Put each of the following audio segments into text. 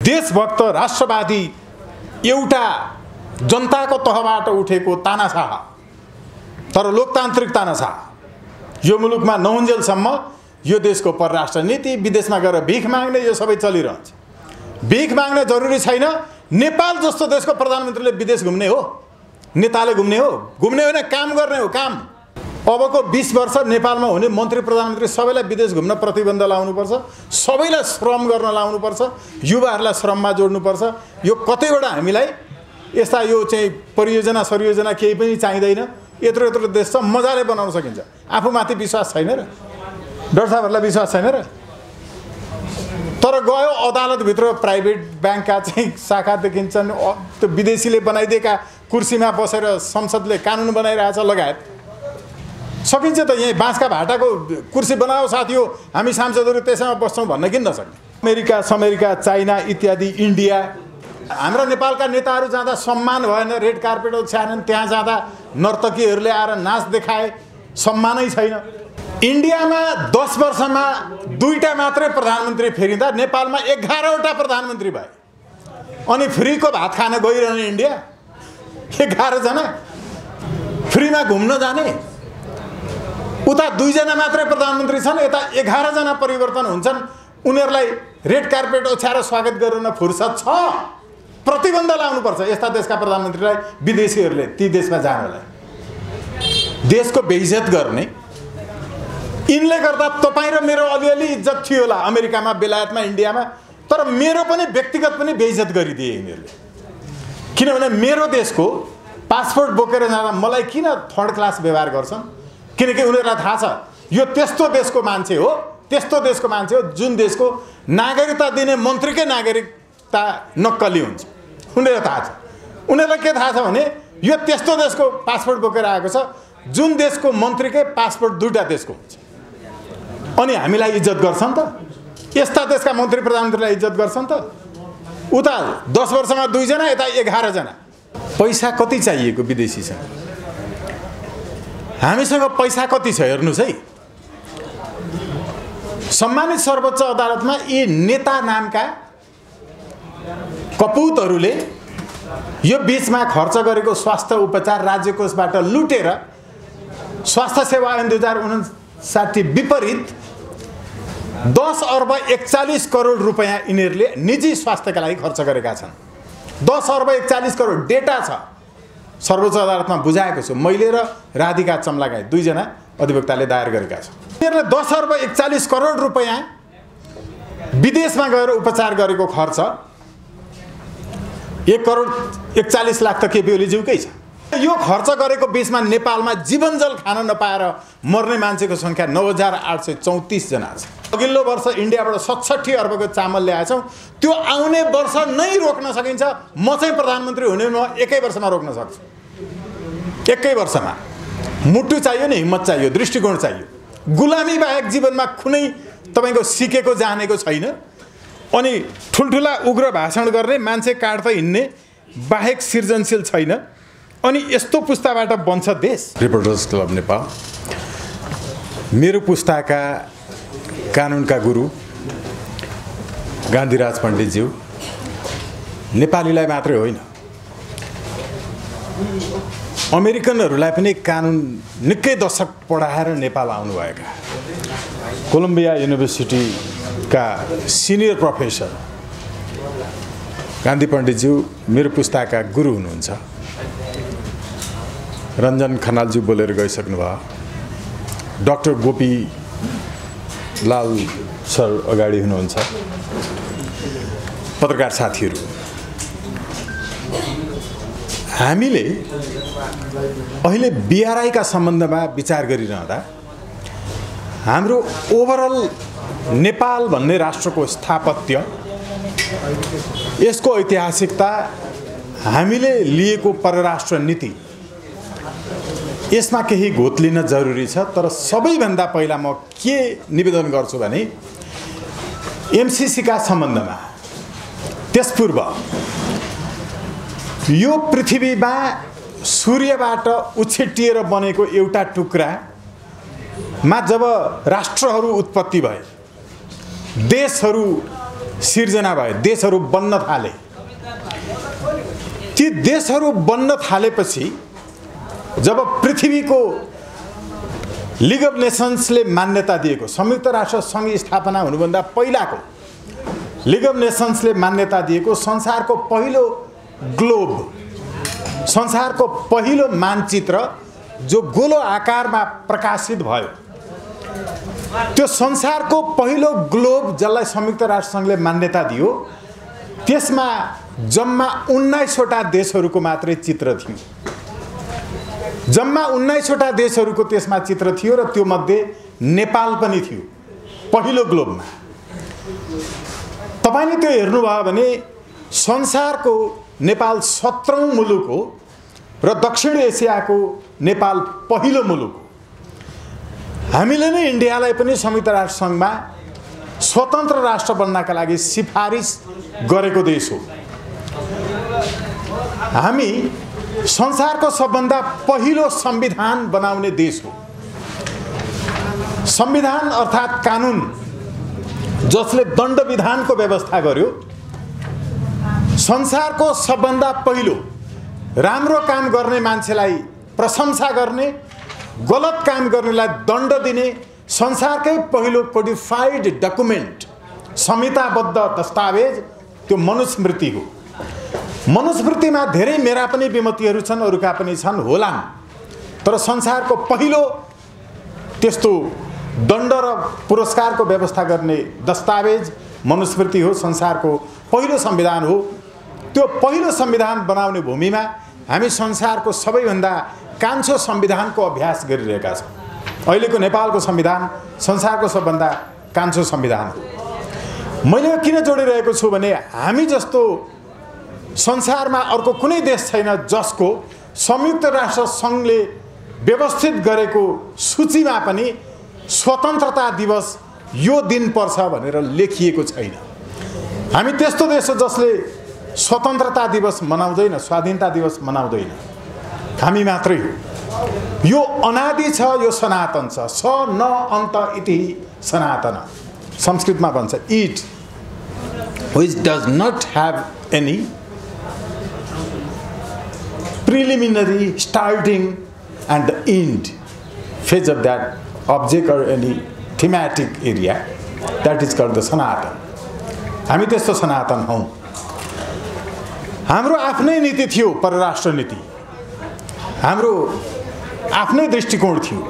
देशभक्त राष्ट्रवादी एउटा जनताको तहबाट उठेको तानाशाह, तर लोकतान्त्रिक तानाशाह यो मुलुकमा नहुन्जेलसम्म यो देशको परराष्ट्र नीति, विदेशमा गएर भिख माग्ने यो सबै चलिरहन्छ। भिख माग्न जरुरी छैन। नेपाल जस्तो देशको प्रधानमन्त्रीले विदेश घुम्ने हो, नेताले घुम्ने हो होइन, काम गर्ने हो काम। अबको 20 वर्ष नेपालमा हुने मन्त्री प्रधानमन्त्री सबैलाई विदेश घुम्न प्रतिबन्ध लाउनुपर्छ, सबैलाई श्रम गर्न लाउनुपर्छ, युवाहरूलाई श्रममा जोड्नुपर्छ। यो कतैबाट हामीलाई यस्ता यो चाहिँ परियोजना सरियोजना केही पनि चाहिँदैन। यत्रो देश छ, मजाले बनाउन सकिन्छ। आफूमाथि विश्वास छैन र? डाक्टर साहबहरूलाई विश्वास छैन र? तर गयो अदालतभित्र प्राइभेट ब्याङ्कका चाहिँ शाखा देखिन्छन्, त्यो विदेशीले बनाइदिएका कुर्सीमा बसेर संसदले कानुन बनाइरहेछ लगायत। सकिन्छ त यही बाँसका भाटाको कुर्सी बनाओ साथी हो, हामी सांसदहरू त्यसैमा बस्छौँ भन्न किन नसक्ने? अमेरिका, चाइना इत्यादि, इन्डिया, हाम्रा नेपालका नेताहरू जाँदा सम्मान भएन, रेड कार्पेट ओछ्याएनन्। त्यहाँ जाँदा नर्तकीहरूले आएर नाच देखाए, सम्मानै छैन। इन्डियामा 10 वर्षमा 2टा मात्रै प्रधानमन्त्री फेरिँदा नेपालमा 11वटा प्रधानमन्त्री भए। अनि फ्रीको भात खान गइरहने इन्डिया 11 जना फ्रीमा घुम्न जाने। उता 2 जना मात्रै प्रधानमन्त्री छन्, यता 11 जना परिवर्तन हुन्छन्। उनीहरूलाई रेड कार्पेट ओछ्याएर स्वागत गर्न फुर्सद छ? प्रतिबन्ध लाउनुपर्छ यस्ता देशका प्रधानमन्त्रीलाई, विदेशीहरूले ती देशमा जानलाई। देशको बेइज्जत गर्ने यिनले गर्दा तपाईँ र मेरो अलिअलि इज्जत थियो होला अमेरिकामा, बेलायतमा, इन्डियामा, तर मेरो पनि व्यक्तिगत पनि बेइज्जत गरिदिए यिनीहरूले। किनभने मेरो देशको पासपोर्ट बोकेर जाँदा मलाई किन 3rd क्लास व्यवहार गर्छन्? किनकि उनीहरूलाई थाहा छ यो त्यस्तो देशको मान्छे हो जुन देशको नागरिकता दिने मन्त्रीकै नागरिकता नक्कली हुन्छ। उनीहरूलाई थाहा छ। उनीहरूलाई के थाहा छ भने यो त्यस्तो देशको पासपोर्ट बोकेर आएको छ जुन देशको मन्त्रीकै पासपोर्ट 2टा देशको हुन्छ। अनि हामीलाई इज्जत गर्छन् त? यस्ता देशका मन्त्री प्रधानमन्त्रीलाई इज्जत गर्छन् त? उता 10 वर्षमा 2 जना, यता 11 जना। पैसा कति चाहिएको विदेशीसँग? हामीसँग पैसा कति छ हेर्नुहोस् है। सम्मानित सर्वोच्च अदालतमा यी नेता नामका कपुतहरूले यो बीचमा खर्च गरेको स्वास्थ्य उपचार राज्य कोषबाट लुटेर स्वास्थ्य सेवा ऐन 2059 विपरीत 10 अर्ब 41 करोड रुपैयाँ यिनीहरूले निजी स्वास्थ्यका लागि खर्च गरेका छन्। 10 अर्ब 41 करोड डेटा छ, सर्वोच्च अदालतमा बुझाएको छु मैले र राधिका चम्लागायत 2 जना अधिवक्ताले दायर गरेका छन्। यिनीहरूले 10 अर्ब 41 करोड रुपैयाँ विदेशमा गएर उपचार गरेको खर्च 1 करोड 41 लाख त केपी ओलीज्यूकै छ। यो खर्च गरेको बीचमा नेपालमा जीवनजल खान नपाएर मर्ने मान्छेको सङ्ख्या 9834 जना छ। अघिल्लो वर्ष इन्डियाबाट 67 अर्बको चामल ल्याएछौँ। त्यो आउने वर्ष नै रोक्न सकिन्छ। म चाहिँ प्रधानमन्त्री हुने म 1 वर्षमा रोक्न सक्छु। 1 वर्षमा मुटु चाहियो नि, हिम्मत चाहियो, दृष्टिकोण चाहियो। गुलामी बाहेक जीवनमा कुनै तपाईँको सिकेको जानेको छैन। अनि ठुल्ठुला उग्र भाषण गर्ने, मान्छे काट्दै हिँड्ने बाहेक सृजनशील छैन। अनि यस्तो पुस्ताबाट बन्छ देश। रिपोर्टर्स क्लब नेपाल, मेरो पुस्ताका कानुनका गुरु गान्धीराज पण्डितज्यू नेपालीलाई मात्रै होइन अमेरिकनहरूलाई पनि कानुन निकै दशक पढाएर नेपाल आउनुभएका कोलम्बिया युनिभर्सिटीका सिनियर प्रोफेसर गान्धी पण्डितज्यू मेरो पुस्ताका गुरु हुनुहुन्छ। रञ्जन खनालज्यू बोलेर गइसक्नु भयो। डाक्टर गोपी लाल सर अगाडि हुनुहुन्छ। पत्रकार साथीहरू, हामीले अहिले बीआरआईका सम्बन्धमा विचार गरिरहँदा हाम्रो ओभरअल नेपाल भन्ने राष्ट्रको स्थापत्य, यसको ऐतिहासिकता, हामीले लिएको परराष्ट्र नीति, यसमा केही घोत लिन जरुरी छ। तर सबैभन्दा पहिला म के निवेदन गर्छु भने एमसीसीका सम्बन्धमा त्यसपूर्व यो पृथ्वीमा सूर्यबाट उछिट्टिएर बनेको एउटा टुक्रामा जब राष्ट्रहरू उत्पत्ति भए, देशहरू सिर्जना भए, देशहरू बन्न थाले। ती देशहरू बन्न थालेपछि जब पृथ्वीको लिग अफ नेसन्सले मान्यता दिएको, संयुक्त राष्ट्र सङ्घ स्थापना हुनुभन्दा पहिलाको लिग अफ नेसन्सले मान्यता दिएको संसारको पहिलो ग्लोब, संसारको पहिलो मानचित्र जो गोलो आकारमा प्रकाशित भयो, त्यो संसारको पहिलो ग्लोब जसलाई संयुक्त राष्ट्र सङ्घले मान्यता दियो, त्यसमा जम्मा 19 वटा देशहरूको मात्रै चित्र थियो। जम्मा 19 वटा देशहरूको त्यसमा चित्र थियो र त्यो मध्ये नेपाल पनि थियो पहिलो ग्लोबमा। तपाईले त्यो हेर्नुभयो भने संसारको नेपाल 17औं मुलुक हो र दक्षिण एसियाको नेपाल पहिलो मुलुक हो। हामीले नै इन्डियालाई पनि संयुक्त राष्ट्र सङ्घमा स्वतन्त्र राष्ट्र बन्नका लागि सिफारिस गरेको देश हो। हामी संसारको सबभन्दा पहिलो संविधान बनाउने देश हो। संविधान अर्थात् कानुन जसले दण्ड विधानको व्यवस्था गर्यो, संसारको सबभन्दा पहिलो राम्रो काम गर्ने मान्छेलाई प्रशंसा गर्ने, गलत काम गर्नेलाई दण्ड दिने संसारकै पहिलो कोडिफाइड डकुमेन्ट, संहिताबद्ध दस्तावेज त्यो मनुस्मृति हो। मनुस्मृतिमा धेरै मेरा पनि विमतिहरू छन्, अरूका पनि छन् होलान्, तर संसारको पहिलो त्यस्तो दण्ड र पुरस्कारको व्यवस्था गर्ने दस्तावेज मनुस्मृति हो, संसारको पहिलो संविधान हो। त्यो पहिलो संविधान बनाउने भूमिमा हामी संसारको सबैभन्दा कान्छो संविधानको अभ्यास गरिरहेका छौँ। अहिलेको नेपालको संविधान संसारको सबभन्दा कान्छो संविधान हो। मैले यो किन जोडिरहेको छु भने हामी जस्तो संसारमा अर्को कुनै देश छैन जसको संयुक्त राष्ट्र सङ्घले व्यवस्थित गरेको सूचीमा पनि स्वतन्त्रता दिवस यो दिन पर्छ भनेर लेखिएको छैन। हामी त्यस्तो देश हो जसले स्वतन्त्रता दिवस मनाउँदैन, स्वाधीनता दिवस मनाउँदैन। हामी मात्रै हो। यो अनादि छ, यो सनातन छ। स न अन्त इति सनातन संस्कृतमा भन्छ, it which does not have any preliminary starting and the end phase of that object or any thematic area, that is called the Sanatan. हामी त्यस्तो सनातन हौं। हाम्रो आफ्नै नीति थियो, परराष्ट्र नीति, हाम्रो आफ्नै दृष्टिकोण थियो।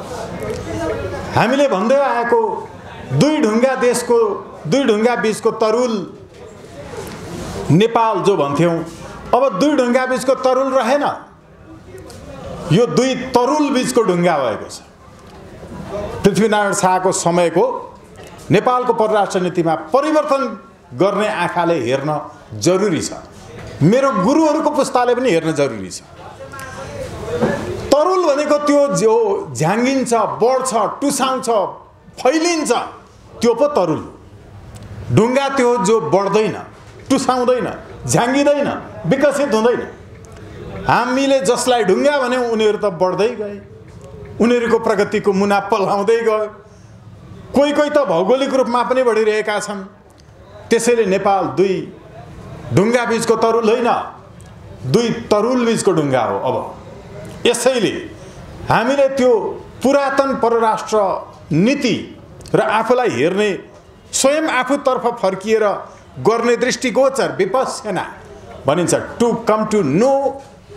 हामीले भन्दै आएको दुई ढुङ्गा देशको, दुई ढुङ्गा बीचको तरुल नेपाल जो भन्थ्यौं, अब दुई ढुङ्गा बीचको तरुल रहेन, यो दुई तरुल बीचको ढुङ्गा भएको छ। पृथ्वीनारायण शाहको समयको नेपालको परराष्ट्र नीतिमा परिवर्तन गर्ने आँखाले हेर्न जरुरी छ। मेरो गुरुहरूको पुस्ताले पनि हेर्न जरुरी छ। तरुल भनेको त्यो जो झ्याङ्गिन्छ, बढ्छ, टुसाउँछ, फैलिन्छ, त्यो पो तरुल। ढुङ्गा त्यो जो बढ्दैन, टुसाउँदैन, झ्याङ्गिँदैन, विकसित हुँदैन। हामीले जसलाई ढुङ्गा भन्यौं उनीहरू त बढ्दै गए, उनीहरूको प्रगतिको मुना पल्लाउँदै गयो। कोही कोही त भौगोलिक रूपमा पनि बढिरहेका छन्। त्यसैले नेपाल दुई ढुङ्गा बीचको तरुल होइन, दुई तरुल बीचको ढुङ्गा हो। अब यसैले हामीले त्यो पुरातन परराष्ट्र नीति र आफूलाई हेर्ने, स्वयं आफूतर्फ फर्किएर गर्ने दृष्टिगोचर विपश्यना भनिन्छ, to come to know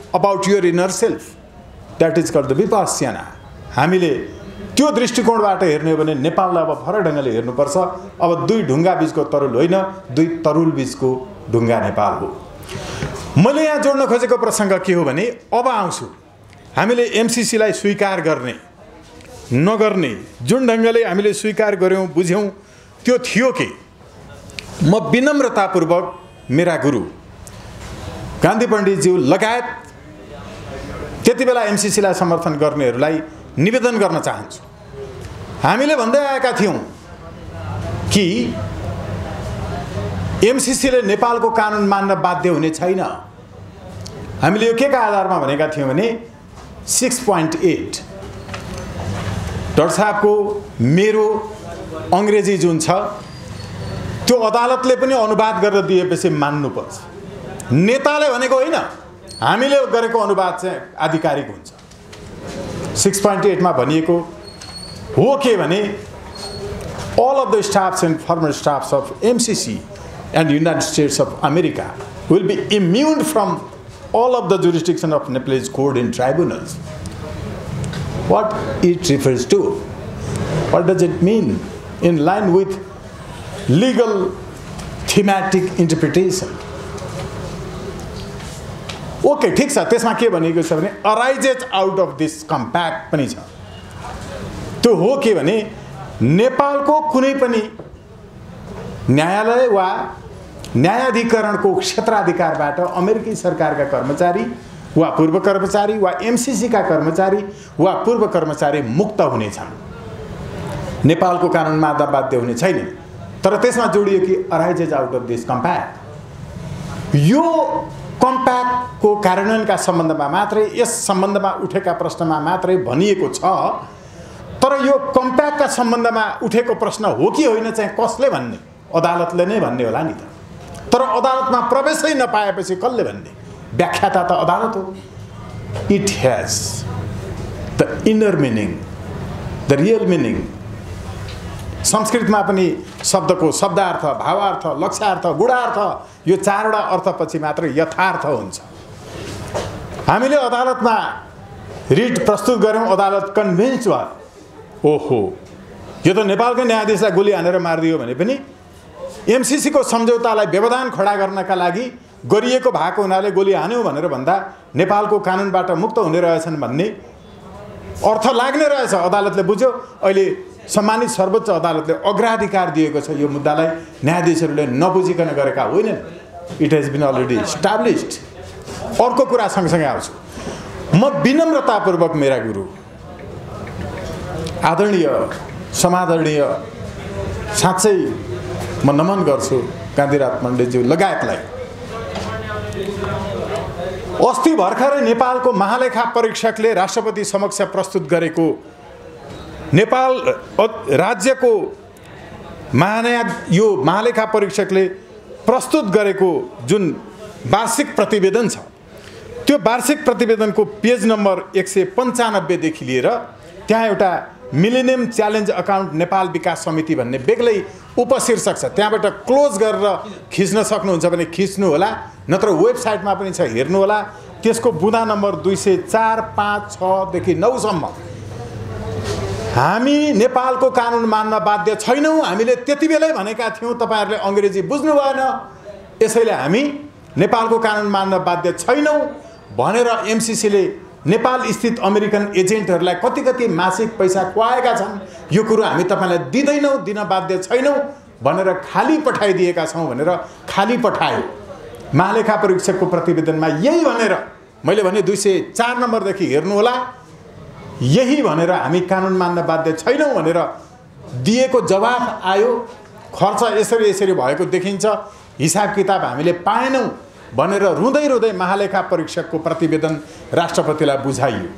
about your inner self, that is called the vipashyana. हामीले त्यो दृष्टिकोणबाट हेर्ने हो भने नेपाललाई अब फरक ढङ्गले हेर्नुपर्छ। अब दुई ढुङ्गा बीचको तरुल होइन, दुई तरुल बीचको ढुङ्गा नेपाल हो। मैले यहाँ जोड्न खोजेको प्रसङ्ग के हो भने, अब आउँछु हामीले एमसीसीलाई स्वीकार गर्ने नगर्ने, जुन ढङ्गले हामीले स्वीकार गर्यौं बुझ्यौं त्यो थियो कि म विनम्रतापूर्वक मेरा गुरु गान्धी पण्डितज्यू लगायत त्यति बेला एमसीसीलाई समर्थन गर्नेहरूलाई निवेदन गर्न चाहन्छु। हामीले भन्दै आएका थियौं कि एमसीसीले नेपालको कानुन मान्न बाध्य हुने छैन। हामीले यो केका आधारमा भनेका थियौं भने 6.8 डाक्टर साहबको मेरो अंग्रेजी जुन छ त्यो अदालतले पनि अनुवाद गरेर दिएपछि मान्नुपर्छ। नेताले भनेको होइन, हामीले गरेको अनुवाद चाहिँ आधिकारिक हुन्छ। 6.8 मा भनिएको हो के भने all of the staffs and former staffs of MCC and United States of America will be immune from all of the jurisdiction of Nepalese court and tribunals. What it refers to? What does it mean? In line with legal thematic interpretation. Okay, ठीक छ। त्यसमा के भनेको छ भने arises out of this compact पनि छ। त्यो हो के भने नेपालको कुनै पनि न्यायालय वा न्यायाधिकरणको क्षेत्राधिकारबाट अमेरिकी सरकारका कर्मचारी वा पूर्व कर्मचारी वा एमसीसी का कर्मचारी वा पूर्व कर्मचारी मुक्त हुनेछन्। नेपालको कानुनमा बाध्य हुने छैन। तर त्यसमा जोडियो कि arises out of this compact. यो कम्प्याक्टको कार्यान्वयनका सम्बन्धमा मात्रै, यस सम्बन्धमा उठेका प्रश्नमा मात्रै भनिएको छ। तर यो कम्प्याक्टका सम्बन्धमा उठेको प्रश्न हो कि होइन चाहिँ कसले भन्ने? अदालतले नै भन्ने होला नि त। तर अदालतमा प्रवेशै नपाएपछि कसले भन्ने? व्याख्याता त अदालत हो। It has the inner meaning, the real meaning. संस्कृतमा पनि शब्दको शब्दार्थ, भावार्थ, लक्ष्यार्थ, गुणार्थ, यो चारवटा अर्थपछि मात्र यथार्थ हुन्छ। हामीले अदालतमा रिट प्रस्तुत गर्यौं, अदालत कन्भिन्स भयो, ओहो यो त नेपालकै न्यायाधीशलाई गोली हानेर मारिदियो भने पनि एमसीसी को सम्झौतालाई व्यवधान खडा गर्नका लागि गरिएको भएको हुनाले गोली हान्यो भनेर भन्दा नेपालको कानुनबाट मुक्त हुने रहेछन् भन्ने अर्थ लाग्ने रहेछ। अदालतले बुझ्यो। अहिले सम्मानित सर्वोच्च अदालतले अग्राधिकार दिएको छ। यो मुद्दालाई न्यायाधीशहरूले नबुझिकन गरेका होइनन्। It has been already established. अर्को कुरा सँगसँगै आउँछु। म विनम्रतापूर्वक मेरा गुरु आदरणीय समादरणीय साँच्चै म नमन गर्छु गान्धीराज मण्डेलज्यू लगायतलाई। अस्ति भर्खरै नेपालको महालेखा परीक्षकले राष्ट्रपति समक्ष प्रस्तुत गरेको नेपाल राज्यको यो महालेखा परीक्षकले प्रस्तुत गरेको जुन वार्षिक प्रतिवेदन छ, त्यो वार्षिक प्रतिवेदनको पेज नम्बर 195 देखि लिएर त्यहाँ एउटा मिलेनियम च्यालेन्ज अकाउन्ट नेपाल विकास समिति भन्ने बेग्लै उपशीर्षक छ। त्यहाँबाट क्लोज गरेर खिच्न सक्नुहुन्छ भने खिच्नु होला, नत्र वेबसाइटमा पनि छ, हेर्नु होला। त्यसको बुँदा नम्बर 204, 5, 6 देखि 9 सम्म हामी नेपालको कानुन मान्न बाध्य छैनौं। हामीले त्यतिबेलै भनेका थियौं, तपाईहरुले अंग्रेजी बुझ्नु भएन, यसैले हामी नेपालको कानुन मान्न बाध्य छैनौं भनेर एमसीसीले नेपाल स्थित अमेरिकन एजेन्टहरूलाई कति मासिक पैसा खुवाएका छन्। यो कुरो हामी तपाईलाई दिदैनौं, दिन बाध्य छैनौं भनेर खाली पठाइदिएका छौं भनेर खाली पठायो। महालेखा परीक्षकको प्रतिवेदनमा यही भनेर मैले भने 204 नम्बरदेखि हेर्नु होला, यही भनेर हामी कानुन मान्न बाध्य छैनौं भनेर दिएको जवाफ आयो। खर्च यसरी भएको देखिन्छ, हिसाब किताब हामीले पाएनौं भनेर रुँदै रुँदै महालेखा परीक्षकको प्रतिवेदन राष्ट्रपतिलाई बुझाइयो।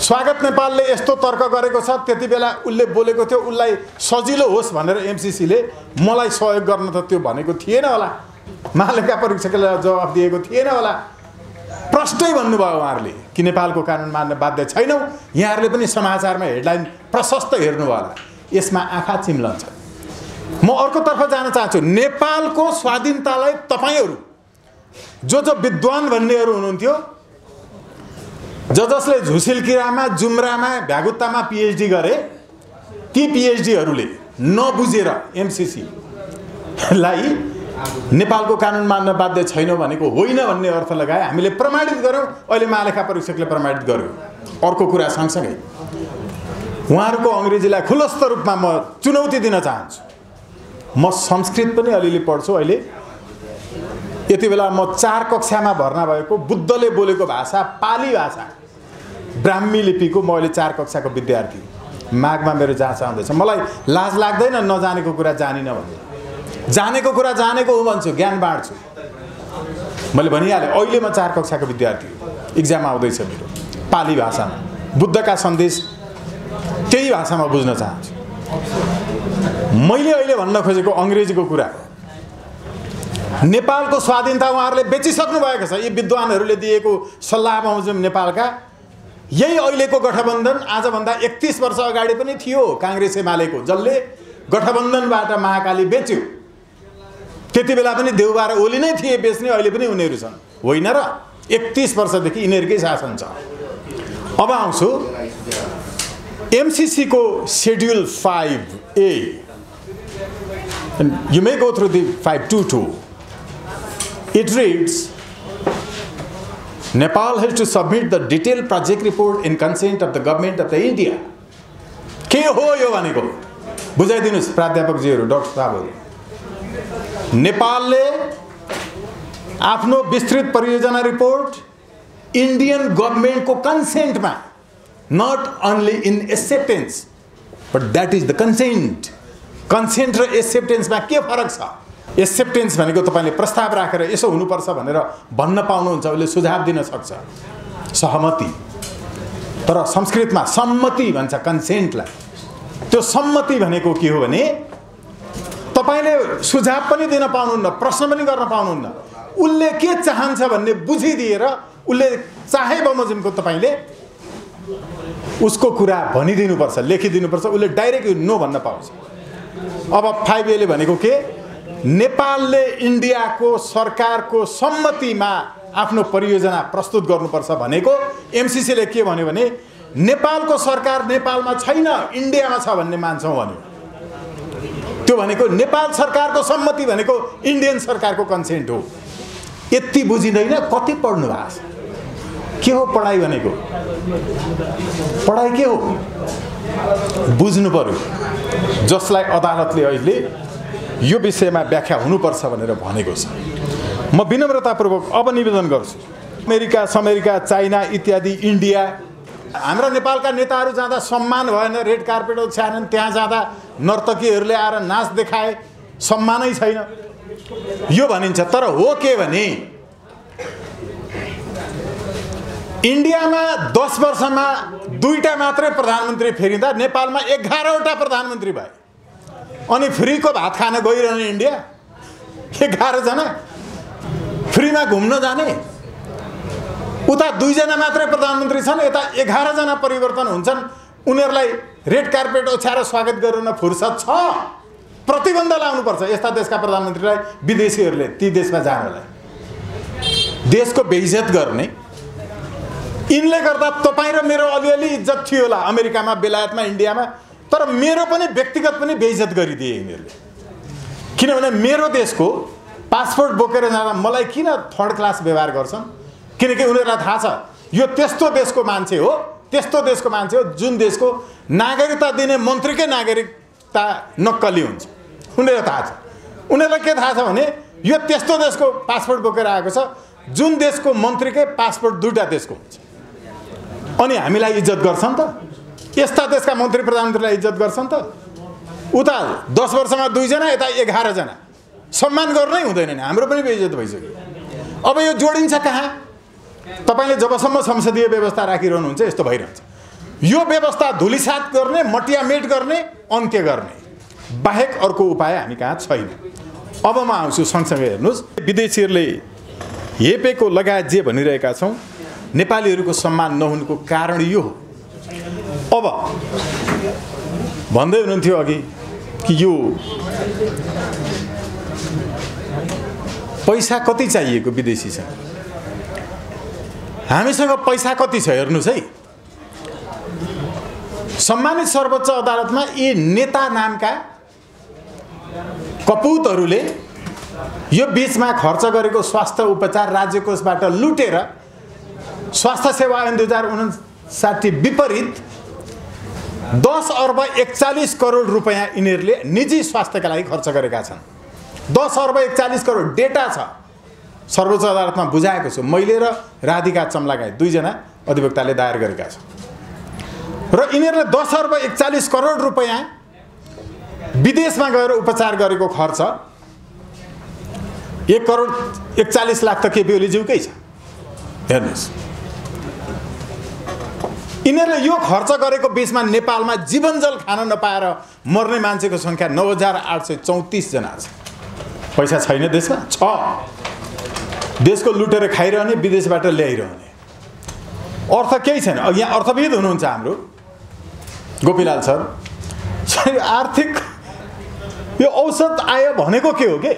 स्वागत नेपालले यस्तो तर्क गरेको छ, त्यतिबेला उले बोलेको थियो उलाई सजिलो होस् भनेर एमसीसीले मलाई सहयोग गर्न त त्यो भनेको थिएन होला, महालेखा परीक्षकले जवाफ दिएको थिएन होला। प्रष्टै भन्नुभयो उहाँहरूले कि नेपालको कानुन मान्न बाध्य छैनौं। यहाँहरूले पनि समाचारमा हेडलाइन प्रशस्त हेर्नु होला, यसमा आँखा चिम्लन्छ। म अर्कोतर्फ जान चाहन्छु। नेपालको स्वाधीनतालाई तपाईहरु जो विद्वान भन्नेहरु हुनुहुन्थ्यो, जसले झुसिलकिरामा, जुम्रामा, भ्यागुत्तामा पीएचडी गरे, ती पीएचडीहरुले नबुझेर एमसीसी लाई नेपालको कानुन मान्न बाध्य छैन भनेको होइन भन्ने अर्थ लगाए। हामीले प्रमाणित गर्यौं, अहिले महालेखा परीक्षकले प्रमाणित गर्यो। अर्को कुरा सँगसँगै उहाँहरुको अंग्रेजीलाई खुलस्त रूपमा म चुनौती दिन चाहन्छु। म संस्कृत पनि अलिअलि पढ्छु। अहिले यति बेला म 4 कक्षामा भर्ना भएको, बुद्धले बोलेको भाषा पाली भाषा ब्राह्मी लिपिको म अहिले 4 कक्षाको विद्यार्थी। मागमा मेरो जाँच आउँदैछ। मलाई लाज लाग्दैन नजानेको कुरा जानिन भन्ने। जानेको कुरा जानेको हो भन्छु, ज्ञान बाँड्छु। मैले भनिहालेँ, अहिले म 4 कक्षाको विद्यार्थी हो, इक्जाम आउँदैछ मेरो पाली भाषामा। बुद्धका सन्देश त्यही भाषामा बुझ्न चाहन्छु। मैले अहिले भन्न खोजेको अंग्रेजीको कुरा नेपालको स्वाधीनता उहाँहरूले बेचिसक्नु भएको छ। यी विद्वानहरूले दिएको सल्लाह बमोजिम नेपालका यही अहिलेको गठबन्धन आजभन्दा 31 वर्ष अगाडि पनि थियो काङ्ग्रेस एमालेको, जसले गठबन्धनबाट महाकाली बेच्यो। त्यति बेला पनि देउबा र ओली नै थिए बेच्ने, अहिले पनि उनीहरू छन् होइन र? 31 वर्षदेखि यिनीहरूकै शासन छ। अब आउँछु MCC को Schedule 5A. And you may go through the 522. It reads, Nepal has to submit the detailed project report in consent of the government of the India. के हो यो भनेको? बुझाइदिनुस् प्राध्यापकजीहरू, डाक्टर साहबहरू। नेपालले आफ्नो विस्तृत परियोजना रिपोर्ट इन्डियन गभर्नमेन्टको कन्सेन्टमा, not only in acceptance, but that is the consent. Consent र acceptance मा के फरक छ? Acceptance भनेको तपाईले प्रस्ताव राखेर यसो हुनुपर्छ भनेर भन्न पाउनुहुन्छ, उसले सुझाव दिन सक्छ, सहमति। तर संस्कृतमा सम्मति भन्छ कन्सेन्टलाई। त्यो सम्मति भनेको के हो भने तपाईले सुझाव पनि दिन पाउनुहुन्न, प्रश्न पनि गर्न पाउनुहुन्न, उसले के चाहन्छ भन्ने बुझिदिएर उसले चाहे बमोजिमको तपाईले उसको कुरा भनिदिनुपर्छ, लेखिदिनुपर्छ, उसले डाइरेक्ट नो भन्न पाउँछ। अब 5A ले भनेको के? नेपालले इन्डियाको सरकारको सम्मतिमा आफ्नो परियोजना प्रस्तुत गर्नुपर्छ भनेको MCC ले के भन्यो भने नेपालको सरकार नेपालमा छैन, इन्डियामा छ भन्ने मान्छौँ भन्यो। त्यो भनेको नेपाल सरकारको सम्मति भनेको इन्डियन सरकारको कन्सेन्ट हो। यति बुझिँदैन, कति पढ्नु भएको छ? के हो पढाइ भनेको? पढाइ के हो बुझ्नु पर्यो, जसलाई अदालतले अहिले यो विषयमा व्याख्या हुनुपर्छ भनेर भनेको छ। म विनम्रतापूर्वक अब निवेदन गर्छु, अमेरिका, चाइना इत्यादि, इन्डिया, हाम्रा नेपालका नेताहरू जाँदा सम्मान भएन, रेड कार्पेट ओछ्याएनन्, त्यहाँ जाँदा नर्तकीहरूले आएर नाच देखाए, सम्मानै छैन यो भनिन्छ। तर हो के भने इन्डियामा 10 वर्षमा 2टा मात्रै प्रधानमन्त्री फेरिँदा नेपालमा 11वटा प्रधानमन्त्री भए। अनि फ्रीको भात खान गइरहने इन्डिया 11 जना फ्रीमा घुम्न जाने, उता 2 जना मात्रै प्रधानमन्त्री छन्, यता 11 जना परिवर्तन हुन्छन्। उनीहरूलाई रेड कार्पेट ओछ्याएर स्वागत गर्न फुर्सद छ? प्रतिबन्ध लाउनुपर्छ यस्ता देशका प्रधानमन्त्रीलाई, विदेशीहरूले ती देशमा जानलाई, देशको बेइज्जत गर्ने। यिनले गर्दा तपाईँ र मेरो अलिअलि इज्जत थियो होला अमेरिकामा, बेलायतमा, इन्डियामा, तर मेरो पनि व्यक्तिगत पनि बेइज्जत गरिदिए यिनीहरूले। किनभने मेरो देशको पासपोर्ट बोकेर जाँदा मलाई किन थर्ड क्लास व्यवहार गर्छन्? किनकि उनीहरूलाई थाहा छ यो त्यस्तो देशको मान्छे हो, त्यस्तो देशको मान्छे हो जुन देशको नागरिकता दिने मन्त्रीकै नागरिकता नक्कली हुन्छ। उनीहरूलाई थाहा छ। उनीहरूलाई के थाहा छ भने यो त्यस्तो देशको पासपोर्ट बोकेर आएको छ जुन देशको मन्त्रीकै पासपोर्ट 2टा देशको हुन्छ। अनि हामीलाई इज्जत गर्छन् त? यस्ता देशका मन्त्री प्रधानमन्त्रीलाई इज्जत गर्छन् त? उता 10 वर्षमा 2 जना, यता 11 जना, सम्मान गर्नै हुँदैन नि, हाम्रो पनि बेइज्जत भइसक्यो। अब यो जोडिन्छ कहाँ? तपाईले जबसम्म संसदीय व्यवस्था राखिरहनुहुन्छ यस्तो भइरहन्छ। यो व्यवस्था धुलिसात गर्ने, मटियामेट गर्ने, अन्त्य गर्ने बाहेक अर्को उपाय हामी कहाँ छैन। अब म आउँछु सँगसँगै हेर्नुहोस्, विदेशीहरूले हेपेको लगायत जे भनिरहेका छौँ, नेपालीहरूको सम्मान नहुनुको कारण यो हो। अब भन्दै हुनुहुन्थ्यो अघि कि यो पैसा कति चाहिएको विदेशीसँग, हामीसँग पैसा कति छ हेर्नुहोस् है। सम्मानित सर्वोच्च अदालतमा यी नेता नामका कपुतहरूले यो बीचमा खर्च गरेको स्वास्थ्य उपचार राज्य कोषबाट लुटेर स्वास्थ्य सेवा ऐन 2059 विपरीत 10 अर्ब 41 करोड रुपैयाँ यिनीहरूले निजी स्वास्थ्यका लागि खर्च गरेका छन्। 10 अर्ब 41 करोड डेटा छ, सर्वोच्च अदालतमा बुझाएको छु मैले र राधिका चम्लागायत 2 जना अधिवक्ताले दायर गरेका छन्। र यिनीहरूले 10 अर्ब 41 करोड रुपैयाँ विदेशमा गएर उपचार गरेको खर्च 1 करोड 41 लाख त केपी ओलीज्यूकै छ। हेर्नुहोस्, यिनीहरूले यो खर्च गरेको बीचमा नेपालमा जीवनजल खान नपाएर मर्ने मान्छेको सङ्ख्या 9834 जना छ। पैसा छैन देशमा? छ। देशको लुटेर खाइरहने, विदेशबाट ल्याइरहने। अर्थ केही छैन। यहाँ अर्थविद हुनुहुन्छ हाम्रो गोपीलाल सर। आर्थिक यो औसत आय भनेको के हो के?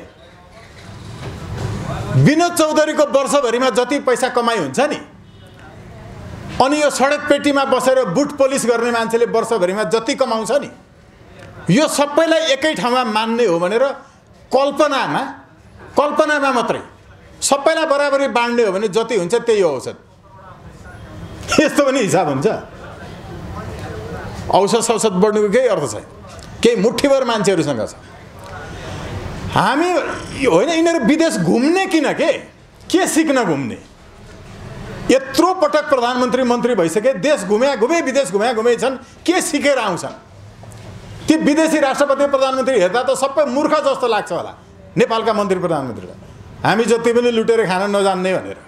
विनोद चौधरीको वर्षभरिमा जति पैसा कमाइ हुन्छ नि, अनि यो सडक पेटीमा बसेर बुट पोलिस गर्ने मान्छेले वर्षभरिमा जति कमाउँछ नि, यो सबैलाई एकै ठाउँमा मान्ने हो भनेर कल्पनामा मात्रै सबैलाई बराबरी बाँड्ने हो भने जति हुन्छ त्यही हो औसत। यस्तो पनि हिसाब हुन्छ? औसत बढ्नुको केही अर्थ छैन। केही मुठ्ठीभर मान्छेहरूसँग छ। हामी होइन, यिनीहरू विदेश घुम्ने किन के सिक्न घुम्ने? यत्रो पटक प्रधानमन्त्री मन्त्री भइसके, देश घुमे विदेश घुमे छन्, के सिकेर आउँछन्? ती विदेशी राष्ट्रपति प्रधानमन्त्री हेर्दा त सबै मूर्ख जस्तो लाग्छ होला नेपालका मन्त्री प्रधानमन्त्रीलाई। हामी जति पनि लुटेर खान नजान्ने भनेर।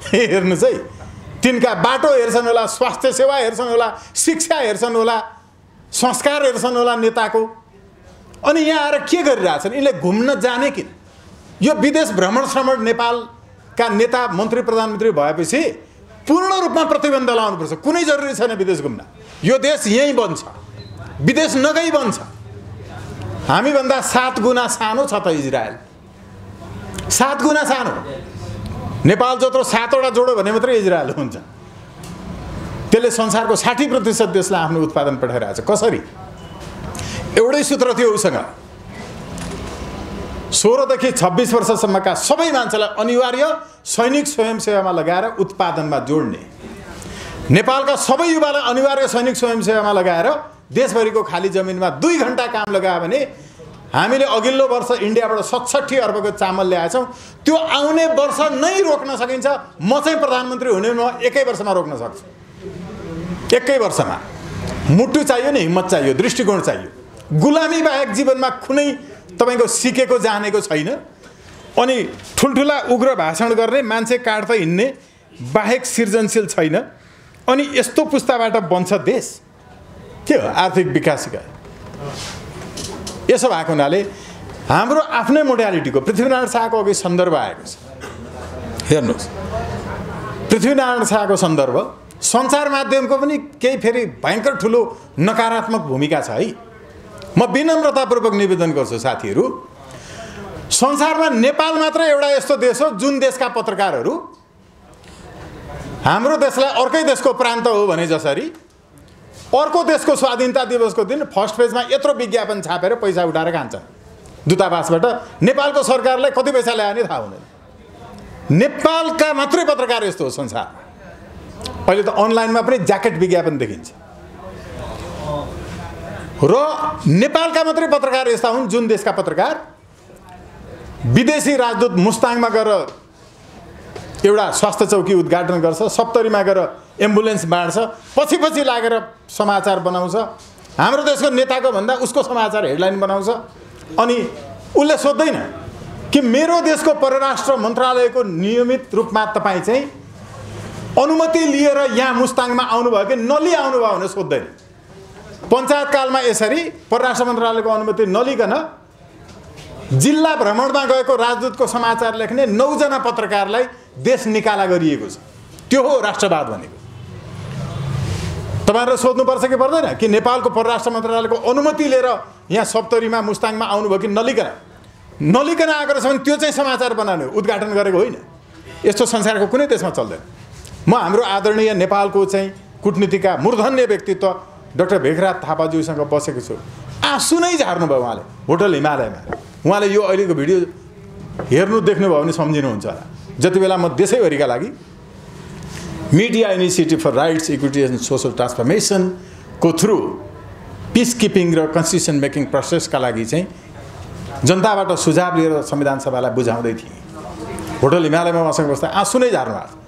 हेर्नुहोस् है, तिनका बाटो हेर्छन् होला, स्वास्थ्य सेवा हेर्छन् होला, शिक्षा हेर्छन् होला, संस्कार हेर्छन् होला नेताको। अनि यहाँ आएर के गरिरहेछन्? यिनले घुम्न जाने किन? यो विदेश भ्रमण नेपालका नेता मन्त्री प्रधानमन्त्री भएपछि पूर्ण रूपमा प्रतिबन्ध लगाउनुपर्छ। कुनै जरुरी छैन विदेश घुम्न। यो देश यहीँ बन्छ, विदेश नगई बन्छ। हामीभन्दा 7 गुणा सानो छ त इजरायल। 7 गुणा सानो। नेपाल जत्रो 7 वटा जोडो भने मात्रै इजरायल हुन्छ। त्यसले संसारको 60% देशलाई आफ्नो उत्पादन पठाइरहेछ। कसरी? एउटै सूत्र थियो उसँग, 16 देखि 26 वर्षसम्मका सबै मान्छेलाई अनिवार्य सैनिक स्वयंसेवामा लगाएर उत्पादनमा जोड्ने। नेपालका सबै युवालाई अनिवार्य सैनिक स्वयंसेवामा लगाएर देशभरिको खाली जमिनमा 2 घण्टा काम लगायो भने हामीले अघिल्लो वर्ष इन्डियाबाट 67 अर्बको चामल ल्याएछौँ। त्यो आउने वर्ष नै रोक्न सकिन्छ। म चाहिँ प्रधानमन्त्री हुने, म 1 वर्षमा रोक्न सक्छु। 1 वर्षमा। मुटु चाहियो नि, हिम्मत चाहियो, दृष्टिकोण चाहियो। गुलामी बाहेक जीवनमा कुनै तपाईको सिकेको जानेको छैन। अनि ठुल्ठुला उग्र भाषण गर्ने, मान्छे काट्दै हिँड्ने बाहेक सृजनशील छैन। अनि यस्तो पुस्ताबाट बन्छ देश के हो? आर्थिक विकास। यसो भएको हुनाले हाम्रो आफ्नै मोडालिटीको पृथ्वीनारायण शाहको अघि सन्दर्भ आएको छ। हेर्नुहोस्, पृथ्वीनारायण शाहको सन्दर्भ सञ्चार माध्यमको पनि केही फेरि भयङ्कर ठुलो नकारात्मक भूमिका छ है। म विनम्रतापूर्वक निवेदन गर्छु साथीहरू, संसारमा नेपाल मात्र एउटा यस्तो देश हो जुन देशका पत्रकारहरू हाम्रो देशलाई अर्कै देशको प्रान्त हो भने जसरी अर्को देशको स्वाधीनता दिवसको दिन फर्स्ट पेजमा यत्रो विज्ञापन छापेर पैसा उठाएर खान्छन् दूतावासबाट। नेपालको सरकारलाई कति पैसा ल्यायो भने थाहा हुँदैन। नेपालका मात्रै पत्रकार यस्तो हो संसारमा। अहिले त अनलाइनमा पनि ज्याकेट विज्ञापन देखिन्छ। र नेपालका मात्रै पत्रकार यस्ता हुन् जुन देशका पत्रकार विदेशी राजदूत मुस्ताङमा गएर एउटा स्वास्थ्य चौकी उद्घाटन गर्छ, सप्तरीमा गएर एम्बुलेन्स बाँड्छ, पछि लागेर समाचार बनाउँछ। हाम्रो देशको नेताको भन्दा उसको समाचार हेडलाइन बनाउँछ। अनि उसले सोध्दैन कि मेरो देशको परराष्ट्र मन्त्रालयको नियमित रूपमा तपाईँ चाहिँ अनुमति लिएर यहाँ मुस्ताङमा आउनुभयो कि नलिई आउनुभयो भने सोध्दैन। पञ्चायतकालमा यसरी परराष्ट्र मन्त्रालयको अनुमति नलिकन जिल्ला भ्रमणमा गएको राजदूतको समाचार लेख्ने 9 जना पत्रकारलाई देश निकाला गरिएको छ। त्यो हो राष्ट्रवाद भनेको। तपाईहरुले सोध्नुपर्छ कि पर्दैन कि नेपालको परराष्ट्र मन्त्रालयको अनुमति लिएर यहाँ सप्तरीमा मुस्ताङमा आउनुभयो कि नलिकन आएको रहेछ भने त्यो चाहिँ समाचार बनाउने हो, उद्घाटन गरेको होइन। यस्तो संसारको कुनै देशमा चल्दैन। म हाम्रो आदरणीय नेपालको चाहिँ कूटनीतिका मूर्धन्य व्यक्तित्व डाक्टर भेगराज थापाज्यूसँग बसेको छु। आँसु नै झार्नुभयो उहाँले होटल हिमालयमा। उहाँले यो अहिलेको भिडियो हेर्नु देख्नुभयो भने सम्झिनुहुन्छ होला। जति बेला म देशैभरिका लागि media initiative for rights equity and social transformation को थ्रु पिस किपिङ र कन्स्टिट्युसन मेकिङ प्रोसेसका लागि चाहिँ जनताबाट सुझाव लिएर संविधान सभालाई बुझाउँदै थिएँ। होटल हिमालयमा मसँग बस्दा आँसु नै झार्नु भएको।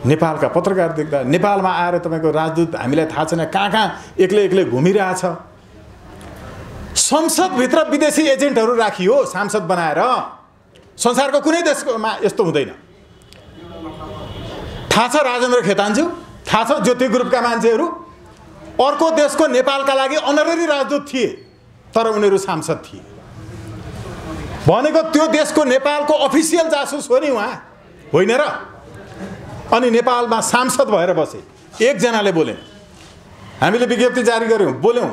नेपालका पत्रकार देख्दा नेपालमा आएर तपाईँको राजदूत हामीलाई थाहा छैन कहाँ एक्लै घुमिरहेछ। संसदभित्र विदेशी एजेन्टहरू राखियो सांसद बनाएर। संसारको कुनै देशमा यस्तो हुँदैन। थाहा छ राजेन्द्र खेतानज्यू, थाहा छ ज्योति ग्रुपका मान्छेहरू अर्को देशको नेपालका लागि अनररी राजदूत थिए तर उनीहरू सांसद थिए। भनेको त्यो देशको नेपालको अफिसियल जासुस हो नि उहाँ, होइन र? अनि नेपालमा सांसद भएर बसे, एकजनाले बोले, हामीले विज्ञप्ति जारी गर्यौँ, बोल्यौँ,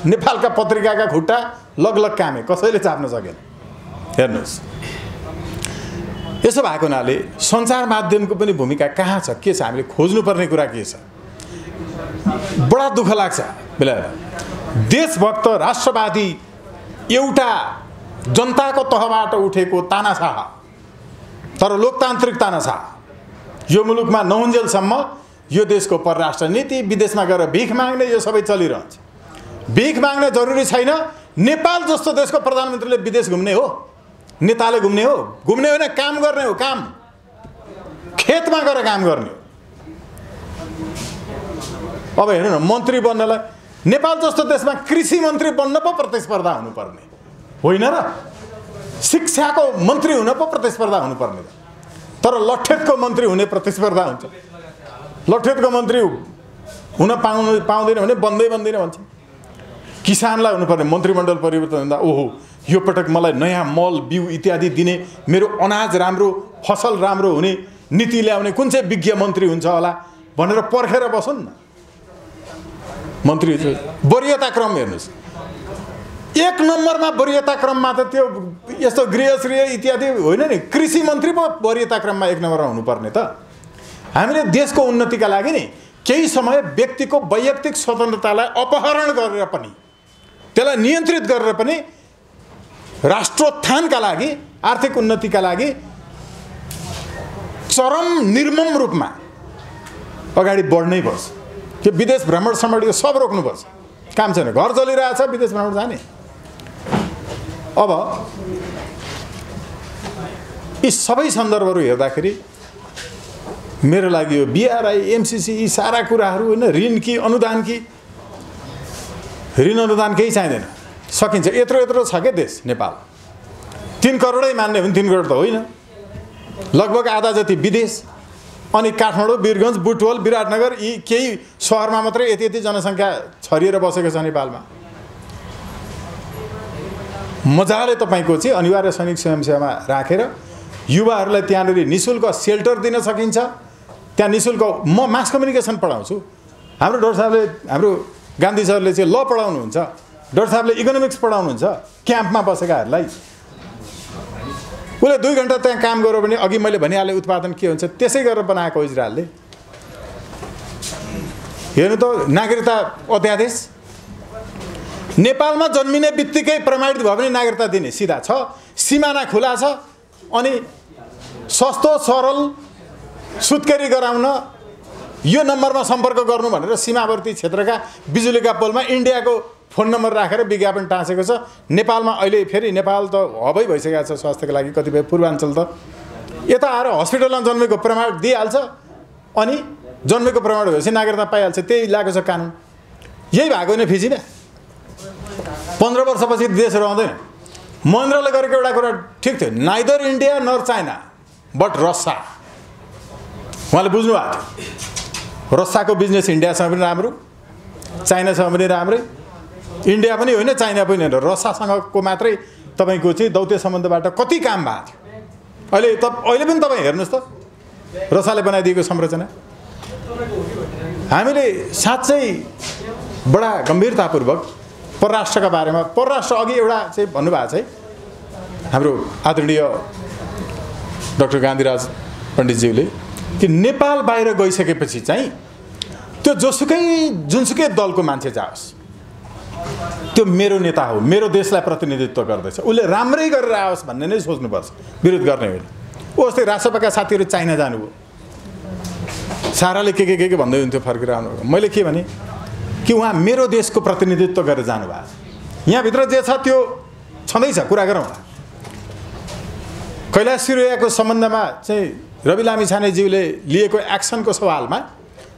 नेपालका पत्रिकाका खुट्टा लगलग कामे, कसैले चाप्न सकेन। हेर्नुहोस्, यसो भएको हुनाले सञ्चार माध्यमको पनि भूमिका कहाँ छ, के छ, हामीले खोज्नुपर्ने कुरा के छ? बडा दुःख लाग्छ बेला देशभक्त राष्ट्रवादी एउटा जनताको तहबाट उठेको तानाशाह, तर लोकतान्त्रिक तानाशाह यो मुलुकमा नहुन्जेलसम्म यो देशको परराष्ट्र नीति, विदेशमा गएर भिख माग्ने, यो सबै चलिरहन्छ। भिख माग्ने जरुरी छैन। नेपाल जस्तो देशको प्रधानमन्त्रीले विदेश घुम्ने हो, नेताले घुम्ने हो? घुम्ने होइन, काम गर्ने हो। काम खेतमा गएर काम गर्ने हो। अब हेर्नु न, मन्त्री बन्नलाई नेपाल जस्तो देशमा कृषि मन्त्री बन्न पो प्रतिस्पर्धा हुनुपर्ने होइन र? शिक्षाको मन्त्री हुन पो प्रतिस्पर्धा हुनुपर्ने, तर लट्ठेतको मन्त्री हुने प्रतिस्पर्धा हुन्छ। लट्ठेतको मन्त्री हुन पाउँदैन भने बन्दैन भन्छ। किसानलाई हुनुपर्ने मन्त्रीमण्डल परिवर्तन हुँदा ओहो यो पटक मलाई नयाँ मल बिउ इत्यादि दिने, मेरो अनाज राम्रो, फसल राम्रो हुने नीति ल्याउने कुन चाहिँ विज्ञ मन्त्री हुन्छ होला भनेर पर्खेर बसुन् न। मन्त्री वरियता क्रम हेर्नुहोस्, एक नम्बरमा वरियता क्रममा त त्यो यस्तो गृहश्री इत्यादि होइन नि, कृषि मन्त्री पो वरियता क्रममा एक नम्बरमा हुनुपर्ने त। हामीले देशको उन्नतिका लागि नि केही समय व्यक्तिको वैयक्तिक स्वतन्त्रतालाई अपहरण गरेर पनि, त्यसलाई नियन्त्रित गरेर पनि राष्ट्रोत्थानका लागि, आर्थिक उन्नतिका लागि चरम निर्मम रूपमा अगाडि बढ्नै पर्छ। त्यो विदेश भ्रमण सम्बन्धी सब रोक्नुपर्छ। काम छैन, घर चलिरहेछ, विदेश भ्रमण जाने। अब यी सबै सन्दर्भहरू हेर्दाखेरि मेरो लागि यो बीआरआई, एमसीसी, यी सारा कुराहरू होइन, ऋण कि अनुदान कि, ऋण अनुदान केही चाहिँदैन, सकिन्छ। यत्रो छ क्या देश नेपाल। 3 करोडै मान्ने हो भने 3 करोड त होइन, लगभग आधा जति विदेश। अनि काठमाडौँ, वीरगञ्ज, बुटवल, विराटनगर यी केही सहरमा मात्रै यति जनसङ्ख्या छरिएर बसेको छ नेपालमा। मजाले तपाईँको चाहिँ अनिवार्य सैनिक स्वयंसेवामा राखेर युवाहरूलाई त्यहाँनिर निःशुल्क सेल्टर दिन सकिन्छ। त्यहाँ निःशुल्क म मास कम्युनिकेसन पढाउँछु। हाम्रो डाक्टर साहबले, हाम्रो गान्धी सरले चाहिँ ल पढाउनुहुन्छ, डाक्टर साहबले इकोनोमिक्स पढाउनुहुन्छ क्याम्पमा बसेकाहरूलाई। उसले 2 घण्टा त्यहाँ काम गर्यो भने अघि मैले भनिहालेँ उत्पादन के हुन्छ, त्यसै गरेर बनाएको इजरायलले। हेर्नु त, नागरिकता अध्यादेश नेपालमा जन्मिने बित्तिकै प्रमाणित भयो भने नागरिकता दिने सिधा छ। सिमाना खुला छ। अनि सस्तो सरल सुत्केरी गराउन यो नम्बरमा सम्पर्क गर्नु भनेर सीमावर्ती क्षेत्रका बिजुलीका पोलमा इन्डियाको फोन नम्बर राखेर विज्ञापन टाँसेको छ। नेपालमा अहिले फेरि नेपाल त हबै भइसकेको छ स्वास्थ्यको लागि, कतिपय पूर्वाञ्चल त यता आएर हस्पिटलमा जन्मेको प्रमाण दिइहाल्छ, अनि जन्मेको प्रमाण भएपछि नागरिकता पाइहाल्छ। त्यही लागेको छ कानुन। यही भएको होइन फिजीमा 15 वर्षपछि देश रहँदैन। महेन्द्रले गरेको एउटा कुरा ठिक थियो, neither India nor China but Russia. उहाँले बुझ्नु भएको थियो रसाको बिजनेस इन्डियासँग पनि राम्रो, चाइनासँग पनि राम्रै। इन्डिया पनि होइन, चाइना पनि होइन, रसासँगको मात्रै तपाईँको चाहिँ दौत्य सम्बन्धबाट कति काम भएको थियो। अहिले पनि तपाईँ हेर्नुहोस् त रसाले बनाइदिएको संरचना। हामीले साँच्चै बडा गम्भीरतापूर्वक परराष्ट्रका बारेमा, परराष्ट्र अघि एउटा चाहिँ भन्नुभएको छ है हाम्रो आदरणीय डाक्टर गान्धीराज पण्डितज्यूले, कि नेपाल बाहिर गइसकेपछि चाहिँ त्यो जुनसुकै दलको मान्छे जाओस्, त्यो मेरो नेता हो, मेरो देशलाई प्रतिनिधित्व गर्दैछ, उसले राम्रै गरेर आओस् भन्ने नै सोच्नुपर्छ, विरोध गर्ने होइन। ऊ अस्ति राष्ट्रपतिका साथीहरू चाइना जानुभयो, साराले के भन्दै हुन्थ्यो फर्केर आउनु। मैले के भने कि उहाँ मेरो देशको प्रतिनिधित्व गरेर जानुभएको छ। यहाँभित्र जे छ त्यो छँदैछ, कुरा गरौँ। कैलाश सिरोयाको सम्बन्धमा चाहिँ रवि लामिछानेज्यूले लिएको एक्सनको सवालमा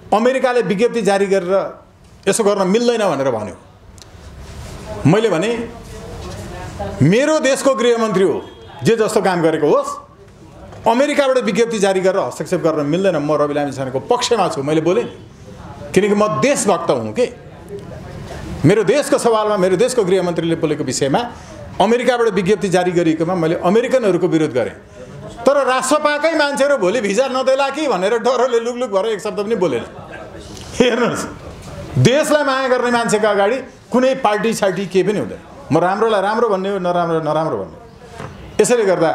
अमेरिकाले विज्ञप्ति जारी गरेर यसो गर्न मिल्दैन भनेर भन्यो। मैले भने मेरो देशको गृहमन्त्री हो, जे जस्तो काम गरेको होस्, अमेरिकाबाट विज्ञप्ति जारी गरेर हस्तक्षेप गर्न मिल्दैन। म रवि लामिछानेको पक्षमा छु, मैले बोलेँ, किनकि म देशभक्त हुँ। के मेरो देशको सवालमा मेरो देशको गृहमन्त्रीले बोलेको विषयमा अमेरिकाबाट विज्ञप्ति जारी गरिएकोमा मैले अमेरिकनहरूको विरोध गरेँ, तर राष्ट्रपाकै मान्छेहरू भोलि भिजा नदेला कि भनेर डरले लुकलुक भएर एक शब्द पनि बोलेन। हेर्नुहोस्, देशलाई माया गर्ने मान्छेको अगाडि कुनै पार्टी सार्टी केही पनि हुँदैन। म राम्रोलाई राम्रो भन्ने हो, नराम्रो नराम्रो भन्ने। यसैले गर्दा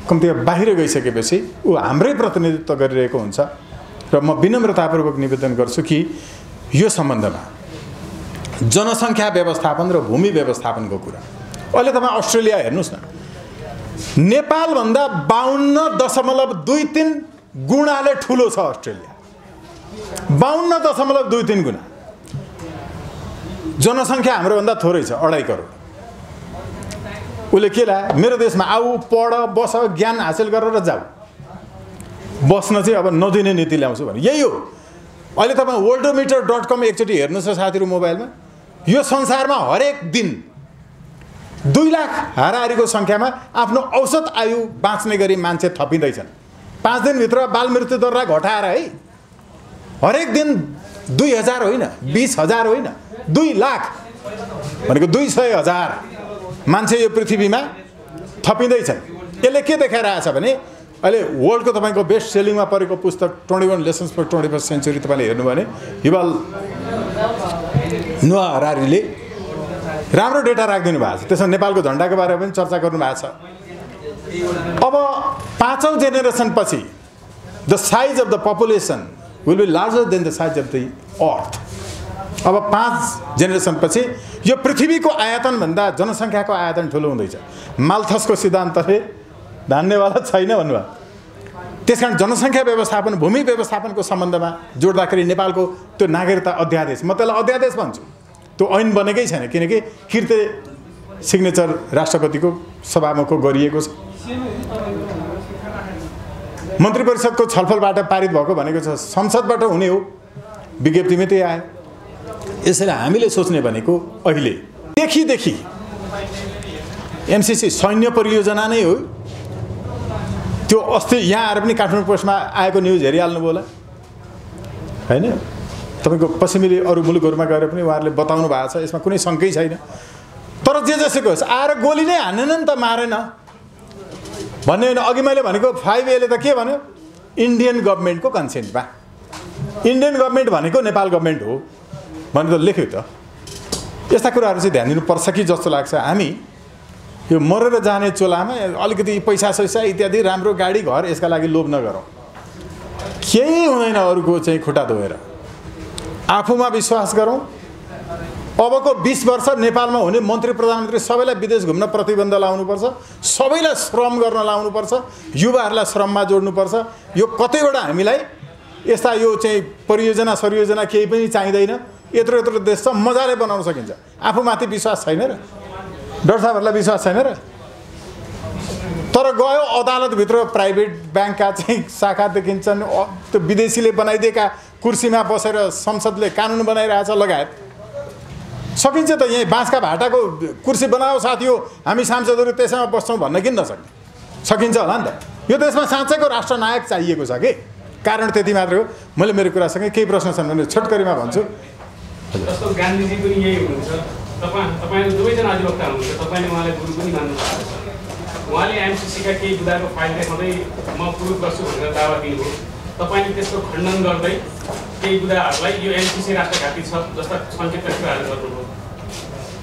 कम्तीमा बाहिर गइसकेपछि ऊ हाम्रै प्रतिनिधित्व गरिरहेको हुन्छ र म विनम्रतापूर्वक निवेदन गर्छु कि यो सम्बन्धमा जनसङ्ख्या व्यवस्थापन र भूमि व्यवस्थापनको कुरा, अहिले तपाईँ अस्ट्रेलिया हेर्नुहोस् न, नेपालभन्दा 52.23 गुणाले ठुलो छ अस्ट्रेलिया। 52.23 गुणा। जनसङ्ख्या हाम्रोभन्दा थोरै छ, 2.5 करोड। उसले के ला, मेरो देशमा आऊ, पढ, बस, ज्ञान हासिल गरेर जाऊ, बस्न चाहिँ अब नदिने नीति ल्याउँछु भने यही हो। अहिले तपाईँ worldometer.com एकचोटि हेर्नुहोस् न साथीहरू मोबाइलमा, यो संसारमा हरेक दिन 2 लाख हाराहारीको सङ्ख्यामा आफ्नो औसत आयु बाँच्ने गरी मान्छे थपिँदैछन्। 5 दिनभित्र बाल मृत्यु दर घटाएर है, हरेक दिन 2000 होइन, 20,000 होइन, 2 लाख भनेको 200,000 मान्छे यो पृथ्वीमा थपिँदैछन्। यसले के देखाइरहेछ भने अहिले वर्ल्डको तपाईँको बेस्ट सेलिङमा परेको पुस्तक 21 लेसन्स फर 21st सेन्चुरी तपाईँले हेर्नु भने युval नोआ हरारीले राम्रो डेटा राखिदिनु भएको छ। त्यसमा नेपालको झन्डाको बारेमा पनि चर्चा गर्नु भएको छ। अब 5औं जेनेरेसन पछि the size of the population will be larger than the size of the earth. अब 5 जेनेरेसन पछि यो पृथ्वीको आयतनभन्दा जनसङ्ख्याको आयतन ठुलो हुँदैछ। माल्थसको सिद्धान्तले धान्नेवाला छैन भन्नुभयो। त्यसकारण जनसङ्ख्या व्यवस्थापन, भूमि व्यवस्थापनको सम्बन्धमा जोड्दाखेरि नेपालको त्यो नागरिकता अध्यादेश, म त्यसलाई अध्यादेश भन्छु, त्यो ऐन बनेकै छैन, किनकि फिर्ते सिग्नेचर राष्ट्रपतिको सभामुखको गरिएको छ। मन्त्री परिषदको छलफलबाट पारित भएको भनेको छ, संसदबाट हुने हो, विज्ञप्तिमै त्यही आयो। यसैले हामीले सोच्ने भनेको अहिले देखि एमसीसी सैन्य परियोजना नै हो। त्यो अस्ति यहाँ आएर पनि काठमाडौँ पोस्टमा आएको न्युज हेरिहाल्नुभयो होला हैन? तपाईँको पश्चिमेली अरू मुलुकहरूमा गएर पनि उहाँहरूले बताउनु भएको छ, यसमा कुनै शङ्कै छैन। तर जे जसोको होस्, आएर गोली नै हानेन नि त, मारेन भन्ने होइन। अघि मैले भनेको 5A ले त के भन्यो, इन्डियन गभर्मेन्टको कन्सेन्टमा। इन्डियन गभर्मेन्ट भनेको नेपाल गभर्मेन्ट हो भनेर लेख्यो त। यस्ता कुराहरू चाहिँ ध्यान दिनुपर्छ कि जस्तो लाग्छ। हामी यो मरेर जाने चोलामा अलिकति पैसा सैसा इत्यादि, राम्रो गाडी घर, यसका लागि लोभ नगरौँ। केही हुँदैन अरूको चाहिँ खुट्टा धोएर, आफूमा विश्वास गरौँ। अबको 20 वर्ष नेपालमा हुने मन्त्री प्रधानमन्त्री सबैलाई विदेश घुम्न प्रतिबन्ध लाउनुपर्छ, सबैलाई श्रम गर्न लाउनुपर्छ, युवाहरूलाई श्रममा जोड्नुपर्छ। यो कतैबाट हामीलाई यस्ता यो चाहिँ परियोजना सरियोजना केही पनि चाहिँदैन। यत्रो देश छ, मजाले बनाउन सकिन्छ। आफूमाथि विश्वास छैन र? डाक्टर साहबहरूलाई विश्वास छैन र? तर गयो अदालतभित्र, प्राइभेट ब्याङ्कका चाहिँ शाखा देखिन्छन्, त्यो विदेशीले बनाइदिएका कुर्सीमा बसेर संसदले कानुन बनाइरहेछ लगायत। सकिन्छ त, यहीँ बाँसका भाटाको कुर्सी बनाओ साथी हो, हामी सांसदहरू त्यसैमा बस्छौँ भन्न किन नसक्ने? सकिन्छ होला नि त। यो देशमा साँच्चैको राष्ट्रनायक चाहिएको छ कि, कारण त्यति मात्रै हो। मैले मेरो कुरासँग केही प्रश्न छन् भने छोटकरीमा भन्छु। जस्तो गान्धीजी पनि यही हुनुहुन्छ, तपाईँ दुवैजना अधिवक्ता हुनुहुन्छ, तपाईँले उहाँलाई गुरु पनि मान्नुभएको छ। उहाँले एमसीसीका केही बुदाको फाइल देखाउँदै म प्रुफ गर्छु भनेर दावा दिनुभयो। तपाईँले त्यसको खण्डन गर्दै केही बुदाहरूलाई यो एमसीसी राष्ट्रघाती छ जस्ता सङ्केतका कुराहरू गर्नुभयो।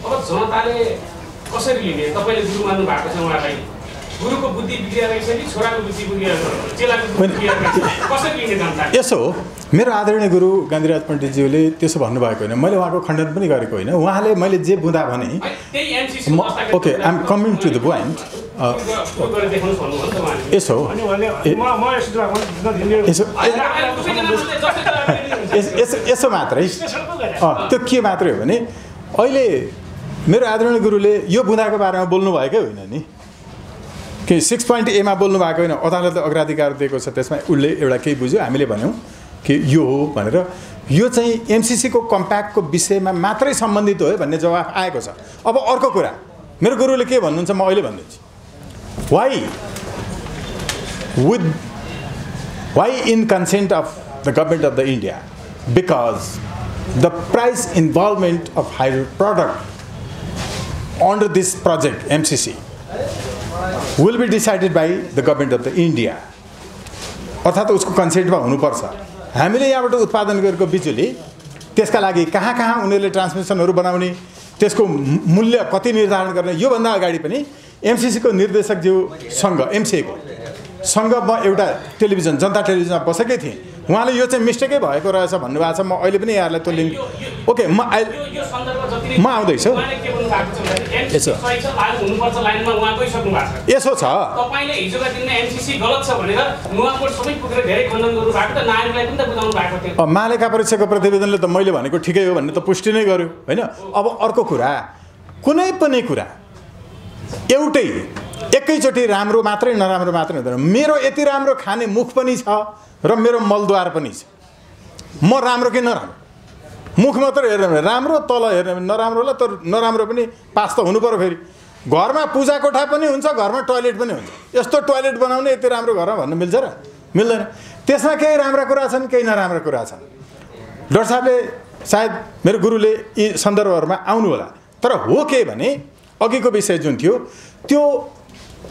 अब जनताले कसरी लिने? तपाईँले गुरु मान्नु भएको छ उहाँलाई, गुरुको बुद्धि बिग्रिया रहेछ कि छोराको बुद्धि बिग्रिया, चेलाको बुद्धि बिग्रिया रहेछ, कसरी लिने जनता? यसो हो, मेरो आदरणीय गुरु गान्धीराज पण्डितज्यूले त्यसो भन्नुभएको होइन, मैले उहाँको खण्डन पनि गरेको होइन। उहाँले मैले जे बुँदा भने, okay, I am coming to the point. यसो यसो मात्रै, त्यो के मात्रै हो भने अहिले मेरो आदरणीय गुरुले यो बुँदाको बारेमा बोल्नु भएकै होइन नि, कि 6.A मा बोल्नु भएको होइन। अदालतले अग्राधिकार दिएको छ, त्यसमा उसले एउटा केही बुझ्यो, हामीले भन्यौँ कि यो हो भनेर। यो चाहिँ एमसीसीको कम्प्याक्टको विषयमा मात्रै सम्बन्धित हो है भन्ने जवाफ आएको छ। अब अर्को कुरा, मेरो गुरुले के भन्नुहुन्छ म अहिले भनिदिन्छु। Why in consent of the government of the India? Because the price involvement of hydro product under this project MCC will be decided by the government of the India. अर्थात् उसको कन्सेन्टमा हुनुपर्छ। हामीले यहाँबाट उत्पादन गरेको बिजुली त्यसका लागि कहाँ उनीहरूले ट्रान्समिसनहरू बनाउने, त्यसको मूल्य कति निर्धारण गर्ने, यो भन्दा अगाडि पनि MCC को निर्देशकज्यूसँग MCA को सँग म एउटा टेलिभिजन जनता टेलिभिजनमा बसेकै थिएँ। उहाँले यो चाहिँ मिस्टेकै भएको रहेछ भन्नुभएको छ। म अहिले पनि यहाँहरूलाई त्यो लिङ्क ओके म आउँदैछु। यसो छ तपाईले हिजोका दिनमा MCC गलत छ भनेर नुवाकोट सबै पुगेर धेरै खण्डन गर्नु भएको त नागरिकलाई पनि त बुझाउनु भएको थियो। महालेखा परीक्षकको प्रतिवेदनले त मैले भनेको ठिकै हो भन्ने त पुष्टि नै गर्यो हैन। अब अर्को कुरा, कुनै पनि कुरा एउटै एकैचोटि राम्रो मात्रै नराम्रो मात्रै हुँदैन। मेरो यति राम्रो खाने मुख पनि छ र मेरो मलद्वार पनि छ। म राम्रो कि नराम्रो, मुख मात्र हेर्ने राम्रो, तल हेर्ने नराम्रोलाई त नराम्रो पनि पास त हुनु पर्यो। फेरि घरमा पूजा कोठा पनि हुन्छ, घरमा टोयलेट पनि हुन्छ। यस्तो टोयलेट बनाउने यति राम्रो घरमा भन्न मिल्छ र? मिल्दैन। त्यसमा केही राम्रा कुरा छन्, केही नराम्रा कुरा छन्। डाक्टर साहबले सायद मेरो गुरुले यी सन्दर्भहरूमा आउनु होला। तर हो के भने अघिको विषय जुन थियो त्यो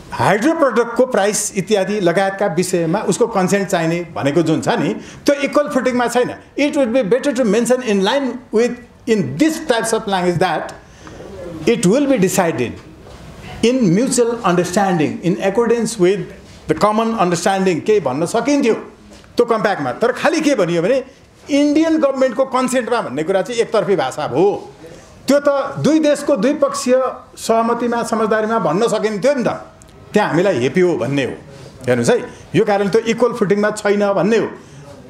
हाइड्रो प्रोडक्टको प्राइस इत्यादि लगायतका विषयमा उसको कन्सेन्ट चाहिने भनेको जुन छ नि त्यो इक्वल फुटिङमा छैन। It would be better to mention in line with in this types of language that it will be decided in mutual understanding in accordance with the common understanding केही भन्न सकिन्थ्यो त्यो कम्प्याक्टमा। तर खालि के भनियो भने इन्डियन गभर्मेन्टको कन्सेन्टमा भन्ने कुरा चाहिँ एकतर्फी भाषा हो। त्यो त दुई देशको द्विपक्षीय सहमतिमा समझदारीमा भन्न सकिन्थ्यो नि त। त्यहाँ हामीलाई हेपी हो भन्ने हो। हेर्नुहोस् है, यो कारण त्यो इक्वल फुटिङमा छैन भन्ने हो।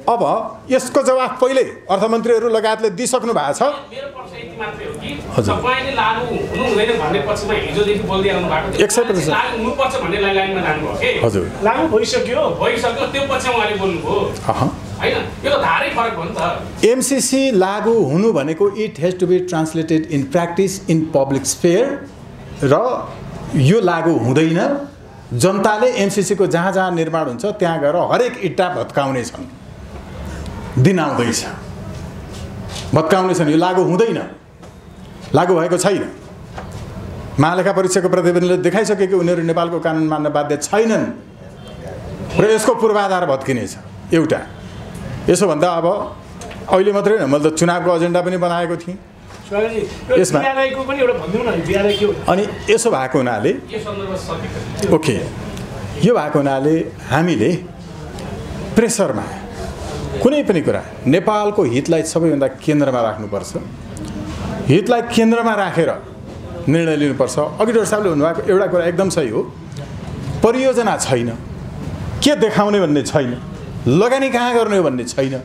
अब यसको जवाफ पहिले अर्थमन्त्रीहरू लगायतले दिइसक्नु भएको छ। मेरो प्रश्न यति मात्रै हो कि तपाईले लागु हुनु हुँदैन भन्ने पक्षमा हिजोदेखि बोल्दै आउनु भएको थियो। 100% लागु हुनुपर्छ भन्ने लाइनमा जानुभयो के? हजुर, लागु भइसक्यो त्यो पक्षमा उहाँले बोल्नुभयो हैन। यो त धारै फरक हो नि त। MCC लागु हुनु भनेको it has to be translated in practice in public sphere र यो लागु हुँदैन। जनताले MCC को जहाँ जहाँ निर्माण हुन्छ त्यहाँ गएर हरेक इट्टा भत्काउने छन्। दिन आउँदैछ भत्काउने छन्। यो लागु हुँदैन, लागु भएको छैन। महालेखा परीक्षकको प्रतिवेदनले देखाइसके कि उनीहरू नेपालको कानुन मान्न बाध्य छैनन् र यसको पूर्वाधार भत्किनेछ। एउटा यसो भन्दा अब अहिले मात्रै होइन, मैले त चुनावको एजेन्डा पनि बनाएको थिएँ यसमा। अनि यसो भएको हुनाले ओके, यो भएको हुनाले हामीले प्रेसरमा कुनै पनि कुरा नेपालको हितलाई सबैभन्दा केन्द्रमा राख्नुपर्छ। हितलाई केन्द्रमा राखेर निर्णय लिनुपर्छ। अघि डाक्टर साहबले भन्नुभएको एउटा कुरा एकदम सही हो। परियोजना छैन, के देखाउने भन्ने छैन, लगानी कहाँ गर्ने हो भन्ने छैन।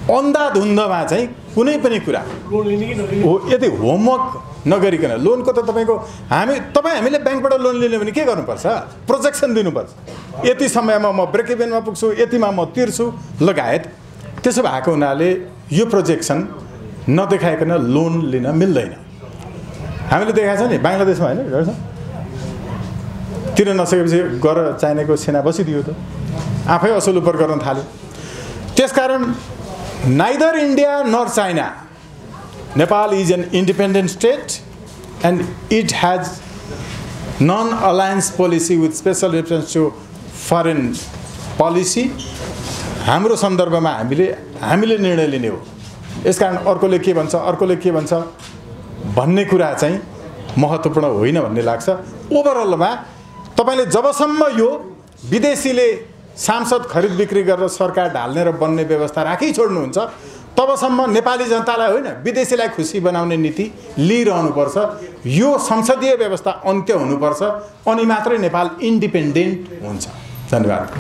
अन्धाधुन्धमा चाहिँ कुनै पनि कुरा हो यदि होमवर्क नगरिकन लोनको त तपाईँको हामीले ब्याङ्कबाट लोन लिने भने के गर्नुपर्छ? प्रोजेक्सन दिनुपर्छ। यति समयमा म ब्रेक इभेनमा पुग्छु, यतिमा म तिर्छु लगायत। त्यसो भएको हुनाले यो प्रोजेक्सन नदेखाइकन लोन लिन मिल्दैन। हामीले देखाएको छ नि बङ्गलादेशमा होइन, तिर्न नसकेपछि गएर चाइनाको सेना बसिदियो त, आफै असुल उपर गर्न थाल्यो। त्यसकारण neither India nor China, Nepal is an independent state and it has non-alliance policy with special reference to foreign policy. हाम्रो सन्दर्भमा हामीले निर्णय लिने हो। यसकारण अर्कोले के भन्छ भन्ने कुरा चाहिँ महत्त्वपूर्ण होइन भन्ने लाग्छ। ओभरअलमा तपाईले जबसम्म यो विदेशीले सांसद खरिद बिक्री गरेर सरकार ढाल्ने र बन्ने व्यवस्था राखी छोड्नुहुन्छ तबसम्म नेपाली जनतालाई होइन विदेशीलाई खुसी बनाउने नीति लिइरहनुपर्छ। यो संसदीय व्यवस्था अन्त्य हुनुपर्छ अनि मात्रै नेपाल इन्डिपेन्डेन्ट हुन्छ। धन्यवाद।